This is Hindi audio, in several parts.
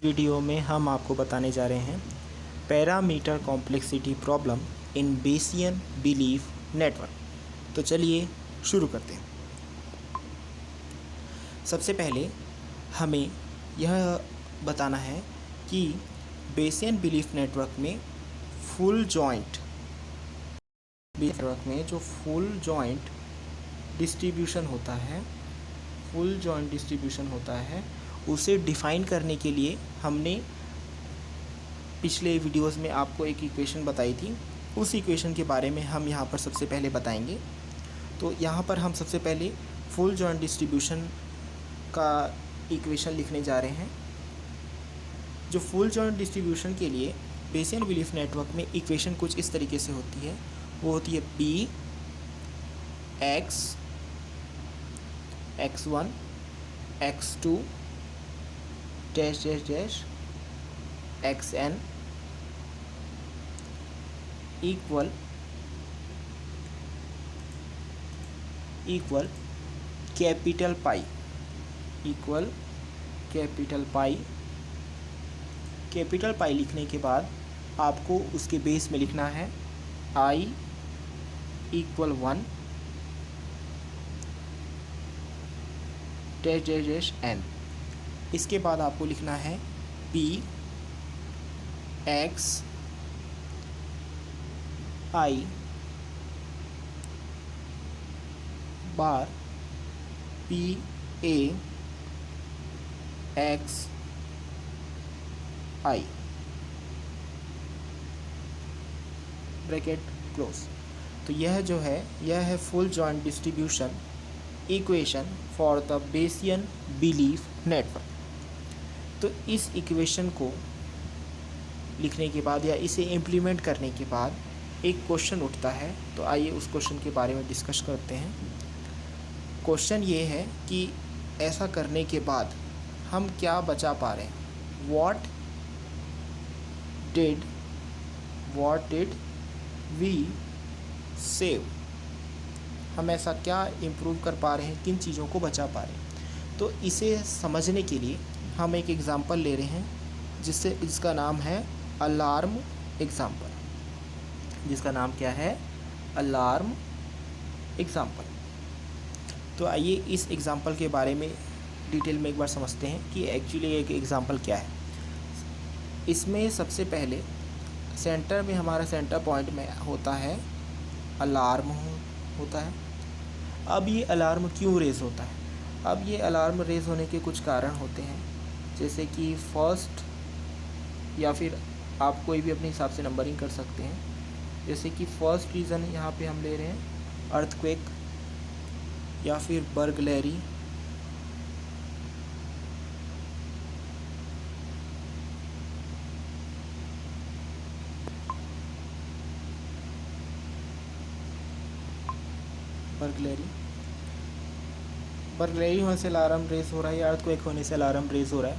वीडियो में हम आपको बताने जा रहे हैं parameter complexity problem in Bayesian belief network. तो चलिए शुरू करते हैं। सबसे पहले हमें यह बताना है कि बेसियन बिलीफ नेटवर्क में फुल जॉइंट जो फुल जॉइंट डिस्ट्रीब्यूशन होता है उसे डिफ़ाइन करने के लिए हमने पिछले वीडियोस में आपको एक इक्वेशन बताई थी। उस इक्वेशन के बारे में हम यहाँ पर सबसे पहले बताएंगे। तो यहाँ पर हम सबसे पहले फुल जॉइंट डिस्ट्रीब्यूशन का इक्वेशन लिखने जा रहे हैं। जो फुल जॉइंट डिस्ट्रीब्यूशन के लिए बेसियन बिलीफ नेटवर्क में इक्वेशन कुछ इस तरीके से होती है। वो होती है P x1 x2 dash dash dash xn equal capital pi capital pi लिखने के बाद आपको उसके बेस में लिखना है i equal 1 dash dash dash n। इसके बाद आपको लिखना है P x I bar P A x I bracket close. तो यह जो है यह है full joint distribution equation for the Bayesian belief network. तो इस इक्वेशन को लिखने के बाद या इसे इम्प्लीमेंट करने के बाद एक क्वेश्चन उठता है। तो आइए उस क्वेश्चन के बारे में डिस्कस करते हैं। क्वेश्चन ये है कि ऐसा करने के बाद हम क्या बचा पा रहे हैं। व्हाट डिड वी सेव, हम ऐसा क्या इम्प्रूव कर पा रहे हैं, किन चीज़ों को बचा पा रहे हैं। तो इसे समझने के लिए हम एक एग्ज़ाम्पल ले रहे हैं जिसका नाम है अलार्म एग्ज़ाम्पल। जिसका नाम क्या है? Alarm example. तो आइए इस एग्ज़ाम्पल के बारे में डिटेल में एक बार समझते हैं कि एक्चुअली एक एग्ज़ाम्पल क्या है। इसमें सबसे पहले सेंटर में हमारा सेंटर पॉइंट में होता है अलार्म होता है। अब ये अलार्म क्यों रेज़ होता है? अब ये अलार्म रेज़ होने के कुछ कारण होते हैं, जैसे कि फर्स्ट, या फिर आप कोई भी अपने हिसाब से नंबरिंग कर सकते हैं। जैसे कि फर्स्ट रीज़न यहाँ पे हम ले रहे हैं अर्थक्वेक या फिर बर्गलरी, बर्गलरी होने से अलार्म रेज़ हो रहा है या अर्थक्वेक होने से अलार्म रेज़ हो रहा है।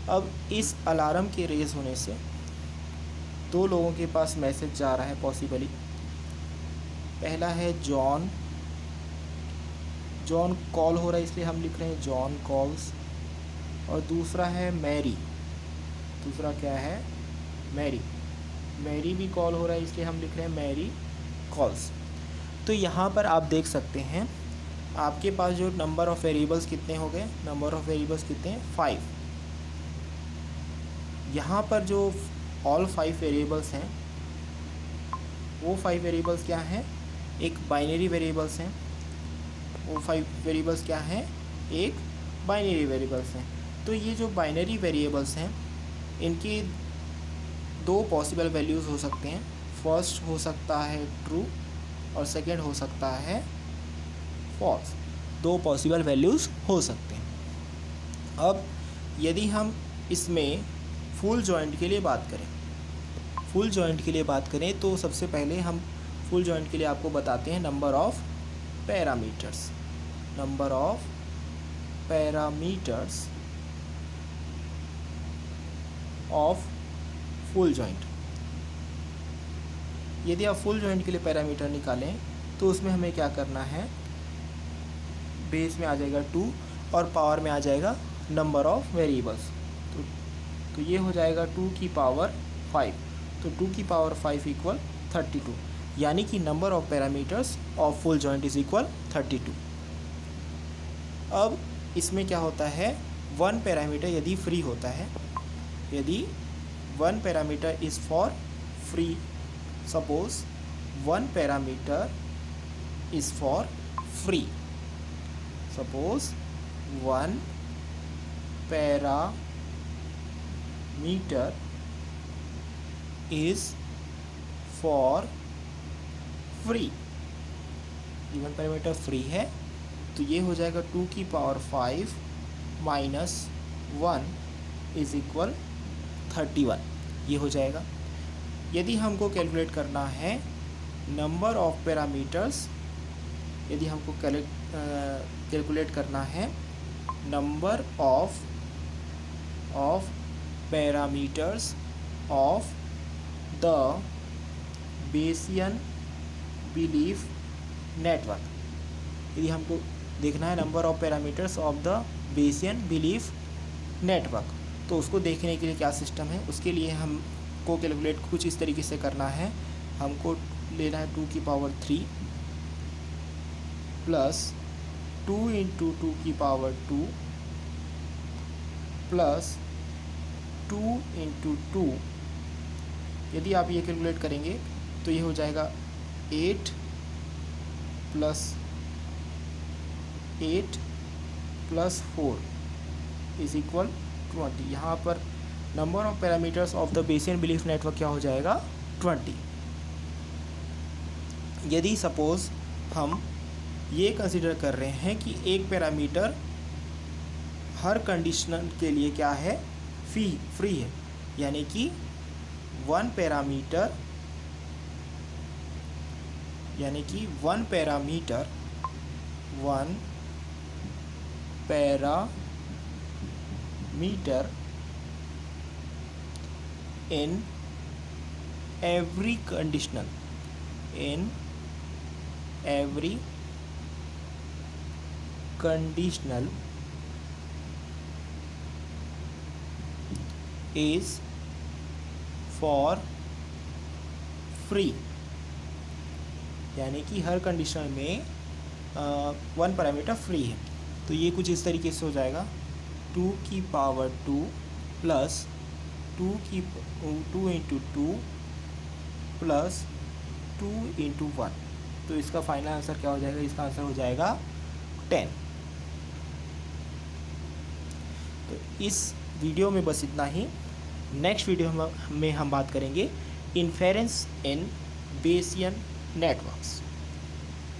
अब इस अलार्म के रेज़ होने से दो लोगों के पास मैसेज जा रहा है पॉसिबली। पहला है जॉन कॉल हो रहा है इसलिए हम लिख रहे हैं जॉन कॉल्स। और दूसरा है मैरी। दूसरा क्या है? मैरी भी कॉल हो रहा है इसलिए हम लिख रहे हैं मैरी कॉल्स। तो यहाँ पर आप देख सकते हैं आपके पास जो नंबर ऑफ़ वेरिएबल्स कितने हो गए? नंबर ऑफ़ वेरिएबल्स कितने हैं? 5। यहाँ पर जो ऑल 5 वेरिएबल्स हैं वो 5 वेरिएबल्स क्या हैं? एक बाइनरी वेरिएबल्स हैं। वो 5 वेरिएबल्स क्या हैं? एक बाइनरी वेरिएबल्स हैं। तो ये जो बाइनरी वेरिएबल्स हैं इनकी दो पॉसिबल वैल्यूज़ हो सकते हैं। फर्स्ट हो सकता है ट्रू और सेकंड हो सकता है फॉल्स। दो पॉसिबल वैल्यूज़ हो सकते हैं। अब यदि हम इसमें फुल जॉइंट के लिए बात करें तो सबसे पहले हम फुल जॉइंट के लिए आपको बताते हैं number of parameters of full joint. यदि आप फुल जॉइंट के लिए पैरामीटर निकालें तो उसमें हमें क्या करना है? बेस में आ जाएगा 2 और पावर में आ जाएगा नंबर ऑफ़ वेरिएबल्स। तो तो ये हो जाएगा 2 की पावर 5। तो 2 की पावर 5 इक्वल 32, यानी कि number of parameters of full joint is equal 32। अब इसमें क्या होता है, वन पैरामीटर यदि फ्री होता है, यदि one parameter is for free, suppose one parameter is for free, suppose one parameter is for free, one parameter free है, तो ये हो जाएगा 2 की पावर 5 माइनस 1 इज इक्वल 31, ये हो जाएगा। यदि हमको कैलकुलेट करना है नंबर ऑफ पैरामीटर्स, यदि हमको कैलकुलेट करना है number of parameters of the Bayesian belief network, यदि हमको देखना है number of parameters of the Bayesian belief network, तो उसको देखने के लिए क्या सिस्टम है, उसके लिए हमको कैलकुलेट कुछ इस तरीके से करना है। हमको लेना है 2 की पावर 3 प्लस 2 इंटू 2 की पावर 2 प्लस 2 इंटू 2, यदि आप ये कैलकुलेट करेंगे तो ये हो जाएगा 8 प्लस 4 इज इक्वल 20। यहाँ पर number of parameters of the Bayesian belief network क्या हो जाएगा, 20। यदि सपोज हम ये कंसिडर कर रहे हैं कि एक पैरामीटर हर कंडीशन के लिए क्या है, फ्री है, यानी कि one parameter in every conditional is for free, यानी कि हर कंडीशन में वन पैरामीटर फ्री है। तो ये कुछ इस तरीके से हो जाएगा 2 की power 2 plus 2 into 2 plus 2 into 1, तो इसका फाइनल आंसर क्या हो जाएगा, इसका आंसर हो जाएगा 10। तो इस वीडियो में बस इतना ही। नेक्स्ट वीडियो में हम बात करेंगे इन्फेरेंस इन बेसियन नेटवर्क्स।